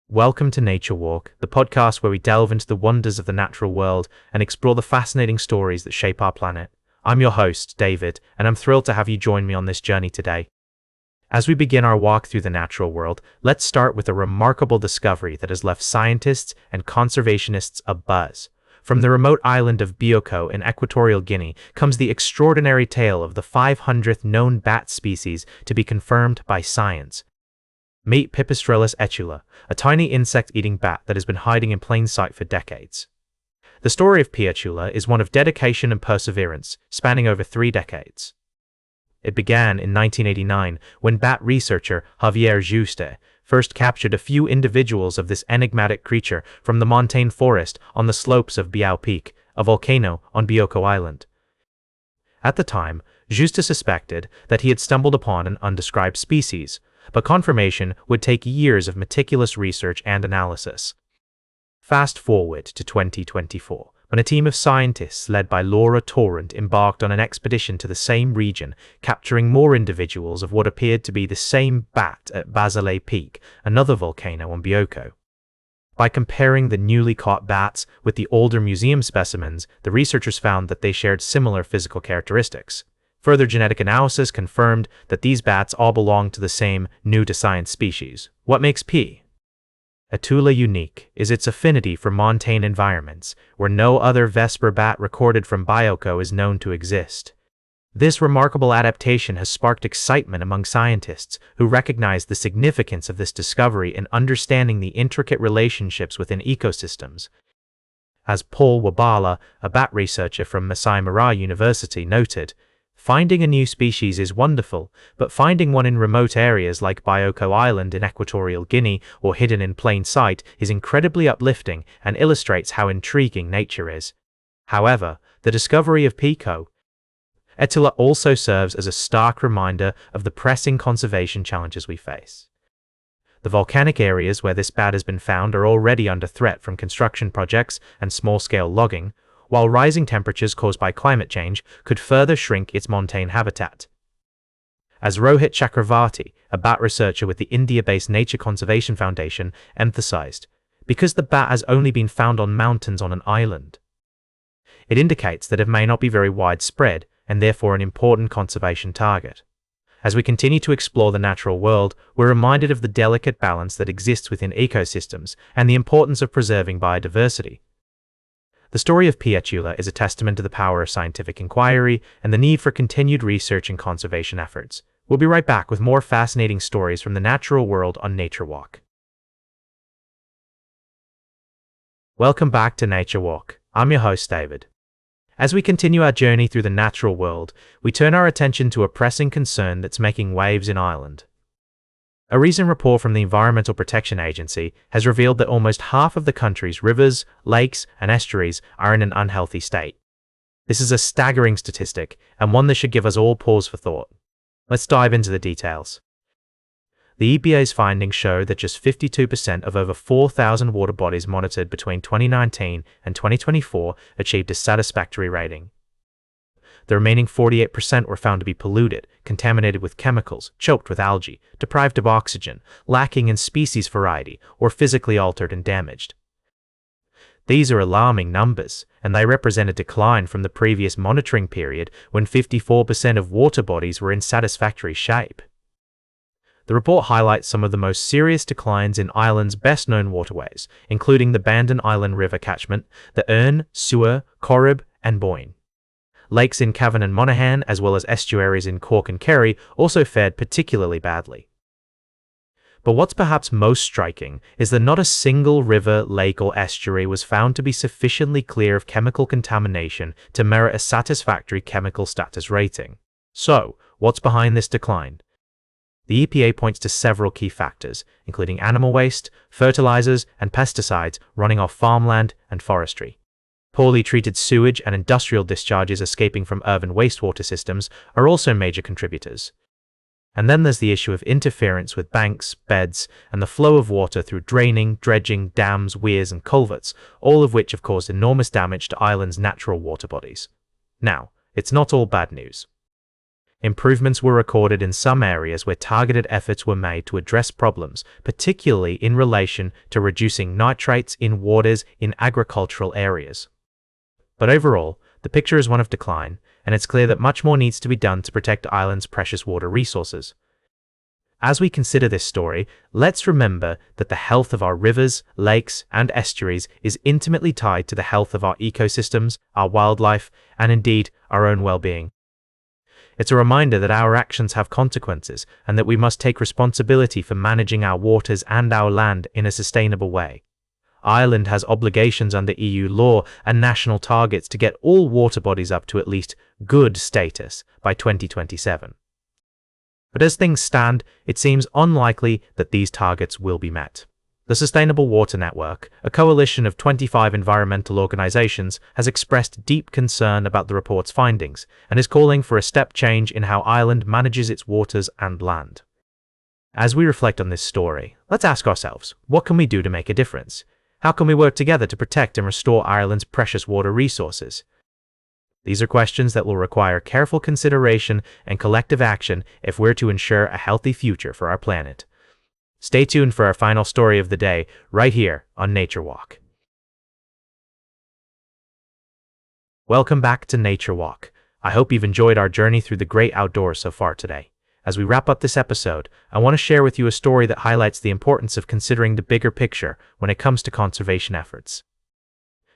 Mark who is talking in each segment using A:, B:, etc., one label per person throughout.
A: Welcome to Nature Walk, the podcast where we delve into the wonders of the natural world and explore the fascinating stories that shape our planet. I'm your host, David, and I'm thrilled to have you join me on this journey today. As we begin our walk through the natural world, let's start with a remarkable discovery that has left scientists and conservationists abuzz. From the remote island of Bioko in Equatorial Guinea comes the extraordinary tale of the 500th known bat species to be confirmed by science. Meet Pipistrellus etula, a tiny insect-eating bat that has been hiding in plain sight for decades. The story of P. etula is one of dedication and perseverance, spanning over 3 decades. It began in 1989 when bat researcher Javier Juste first captured a few individuals of this enigmatic creature from the montane forest on the slopes of Biao Peak, a volcano on Bioko Island. At the time, Juste suspected that he had stumbled upon an undescribed species, but confirmation would take years of meticulous research and analysis. Fast forward to 2024, when a team of scientists led by Laura Torrent embarked on an expedition to the same region, capturing more individuals of what appeared to be the same bat at Basile Peak, another volcano on Bioko. By comparing the newly caught bats with the older museum specimens, the researchers found that they shared similar physical characteristics. Further genetic analysis confirmed that these bats all belong to the same new-to-science species. What makes P. etula unique is its affinity for montane environments, where no other Vesper bat recorded from Bioko is known to exist. This remarkable adaptation has sparked excitement among scientists who recognize the significance of this discovery in understanding the intricate relationships within ecosystems. As Paul Wabala, a bat researcher from Masai Mara University, noted, "Finding a new species is wonderful, but finding one in remote areas like Bioko Island in Equatorial Guinea or hidden in plain sight is incredibly uplifting and illustrates how intriguing nature is." However, the discovery of P. etula also serves as a stark reminder of the pressing conservation challenges we face. The volcanic areas where this bat has been found are already under threat from construction projects and small-scale logging, while rising temperatures caused by climate change could further shrink its montane habitat. As Rohit Chakravarti, a bat researcher with the India-based Nature Conservation Foundation, emphasized, because the bat has only been found on mountains on an island, it indicates that it may not be very widespread and therefore an important conservation target. As we continue to explore the natural world, we're reminded of the delicate balance that exists within ecosystems and the importance of preserving biodiversity. The story of P. etula is a testament to the power of scientific inquiry and the need for continued research and conservation efforts. We'll be right back with more fascinating stories from the natural world on Nature Walk. Welcome back to Nature Walk. I'm your host, David. As we continue our journey through the natural world, we turn our attention to a pressing concern that's making waves in Ireland. A recent report from the Environmental Protection Agency has revealed that almost half of the country's rivers, lakes, and estuaries are in an unhealthy state. This is a staggering statistic, and one that should give us all pause for thought. Let's dive into the details. The EPA's findings show that just 52% of over 4,000 water bodies monitored between 2019 and 2024 achieved a satisfactory rating. The remaining 48% were found to be polluted, contaminated with chemicals, choked with algae, deprived of oxygen, lacking in species variety, or physically altered and damaged. These are alarming numbers, and they represent a decline from the previous monitoring period when 54% of water bodies were in satisfactory shape. The report highlights some of the most serious declines in Ireland's best-known waterways, including the Bandon Island River catchment, the Erne, Suir, Corrib, and Boyne. Lakes in Cavan and Monaghan, as well as estuaries in Cork and Kerry, also fared particularly badly. But what's perhaps most striking is that not a single river, lake, or estuary was found to be sufficiently clear of chemical contamination to merit a satisfactory chemical status rating. So, what's behind this decline? The EPA points to several key factors, including animal waste, fertilizers, and pesticides running off farmland and forestry. Poorly treated sewage and industrial discharges escaping from urban wastewater systems are also major contributors. And then there's the issue of interference with banks, beds, and the flow of water through draining, dredging, dams, weirs, and culverts, all of which have caused enormous damage to Ireland's natural water bodies. Now, it's not all bad news. Improvements were recorded in some areas where targeted efforts were made to address problems, particularly in relation to reducing nitrates in waters in agricultural areas. But overall, the picture is one of decline, and it's clear that much more needs to be done to protect Ireland's precious water resources. As we consider this story, let's remember that the health of our rivers, lakes, and estuaries is intimately tied to the health of our ecosystems, our wildlife, and indeed our own well-being. It's a reminder that our actions have consequences and that we must take responsibility for managing our waters and our land in a sustainable way. Ireland has obligations under EU law and national targets to get all water bodies up to at least good status by 2027. But as things stand, it seems unlikely that these targets will be met. The Sustainable Water Network, a coalition of 25 environmental organizations, has expressed deep concern about the report's findings and is calling for a step change in how Ireland manages its waters and land. As we reflect on this story, let's ask ourselves, what can we do to make a difference? How can we work together to protect and restore Ireland's precious water resources? These are questions that will require careful consideration and collective action if we're to ensure a healthy future for our planet. Stay tuned for our final story of the day, right here on Nature Walk. Welcome back to Nature Walk. I hope you've enjoyed our journey through the great outdoors so far today. As we wrap up this episode, I want to share with you a story that highlights the importance of considering the bigger picture when it comes to conservation efforts.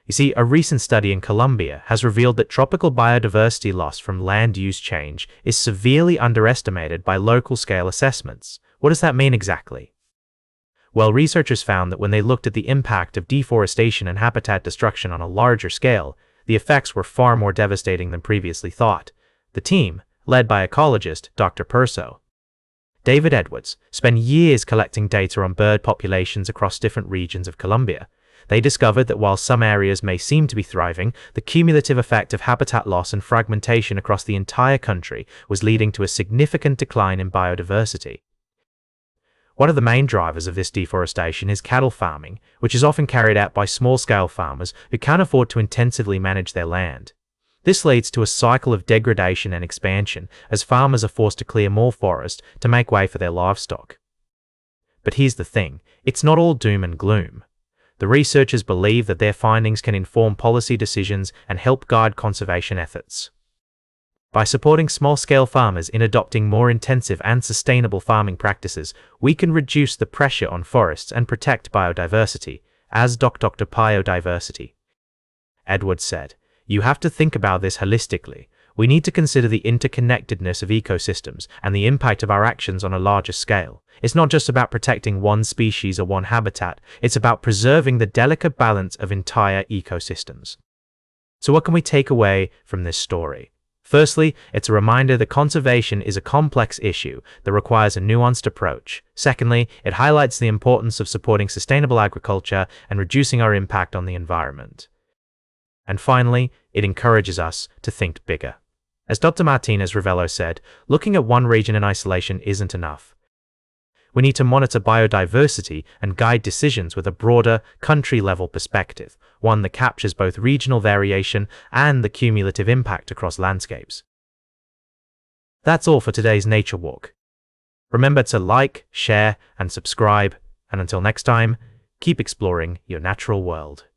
A: You see, a recent study in Colombia has revealed that tropical biodiversity loss from land use change is severely underestimated by local-scale assessments. What does that mean exactly? Well, researchers found that when they looked at the impact of deforestation and habitat destruction on a larger scale, the effects were far more devastating than previously thought. The team, led by ecologist Dr. David Edwards, spent years collecting data on bird populations across different regions of Colombia. They discovered that while some areas may seem to be thriving, the cumulative effect of habitat loss and fragmentation across the entire country was leading to a significant decline in biodiversity. One of the main drivers of this deforestation is cattle farming, which is often carried out by small-scale farmers who can't afford to intensively manage their land. This leads to a cycle of degradation and expansion as farmers are forced to clear more forest to make way for their livestock. But here's the thing, it's not all doom and gloom. The researchers believe that their findings can inform policy decisions and help guide conservation efforts. By supporting small-scale farmers in adopting more intensive and sustainable farming practices, we can reduce the pressure on forests and protect biodiversity, as Dr. Biodiversity. Edwards said, "You have to think about this holistically. We need to consider the interconnectedness of ecosystems and the impact of our actions on a larger scale. It's not just about protecting one species or one habitat, it's about preserving the delicate balance of entire ecosystems." So what can we take away from this story? Firstly, it's a reminder that conservation is a complex issue that requires a nuanced approach. Secondly, it highlights the importance of supporting sustainable agriculture and reducing our impact on the environment. And finally, it encourages us to think bigger. As Dr. Martinez Ravello said, looking at one region in isolation isn't enough. We need to monitor biodiversity and guide decisions with a broader, country-level perspective, one that captures both regional variation and the cumulative impact across landscapes. That's all for today's Nature Walk. Remember to like, share, and subscribe, and until next time, keep exploring your natural world.